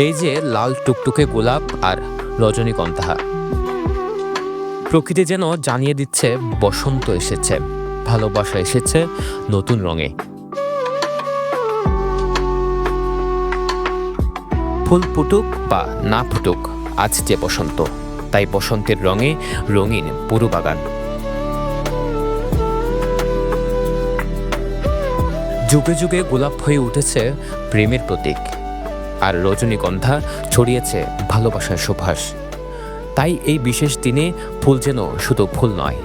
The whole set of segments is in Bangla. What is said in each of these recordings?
এই যে লাল টুকটুকে গোলাপ আর রজনীগন্ধা, প্রকৃতি যেন জানিয়ে দিচ্ছে বসন্ত এসেছে, ভালোবাসা এসেছে নতুন রঙে। ফুল ফুটুক বা না ফুটুক, আজ যে বসন্ত, তাই বসন্তের রঙে রঙিন পুরো বাগান। যুগে যুগে গোলাপ হয়ে উঠেছে প্রেমের প্রতীক, আর রজনীগন্ধা ছড়িয়েছে ভালোবাসার সুবাস। তাই এই বিশেষ দিনে ফুল যেন শুধু ফুল নয়,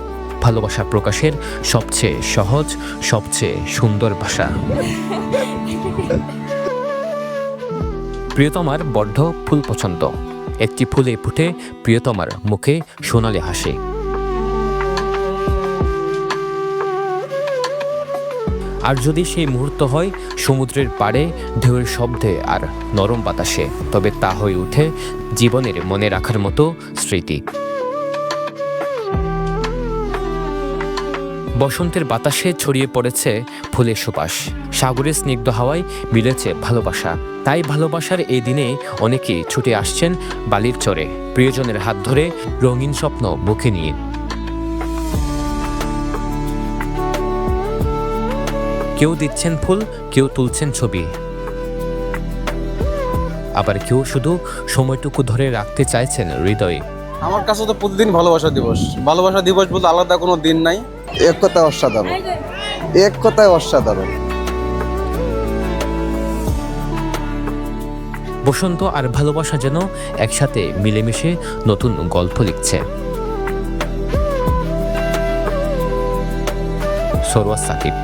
ভালোবাসা প্রকাশের সবচেয়ে সহজ, সবচেয়ে সুন্দর ভাষা। প্রিয়তমার বড্ড ফুল পছন্দ, একটি ফুলে ফুটে প্রিয়তমার মুখে সোনালি হাসি। আর যদি সেই মুহূর্ত হয় সমুদ্রের পাড়ে ঢেউয়ের শব্দে আর নরম বাতাসে, তবে তা হয়ে ওঠে জীবনের মনে রাখার মতো স্মৃতি। বসন্তের বাতাসে ছড়িয়ে পড়েছে ফুলের সুবাস, সাগরের স্নিগ্ধ হাওয়ায় মিলেছে ভালোবাসা। তাই ভালোবাসার এই দিনে অনেকেই ছুটে আসছেন বালির চরে, প্রিয়জনের হাত ধরে রঙিন স্বপ্ন বুকে নিয়ে। কেউ দিচ্ছেন ফুল, কেউ তুলছেন ছবি, আবার কেউ শুধু সময়টুকু ধরে রাখতে চাইছেন হৃদয়ে। আমার কাছে তো প্রতিদিন ভালোবাসা দিবস। ভালোবাসা দিবস বলতে আলাদা কোনো দিন নাই। এক কথায় অসাধারণ, এক কথায় অসাধারণ। বসন্ত আর ভালোবাসা যেন একসাথে মিলেমিশে নতুন গল্প লিখছে। সরওয়ার সাকিব।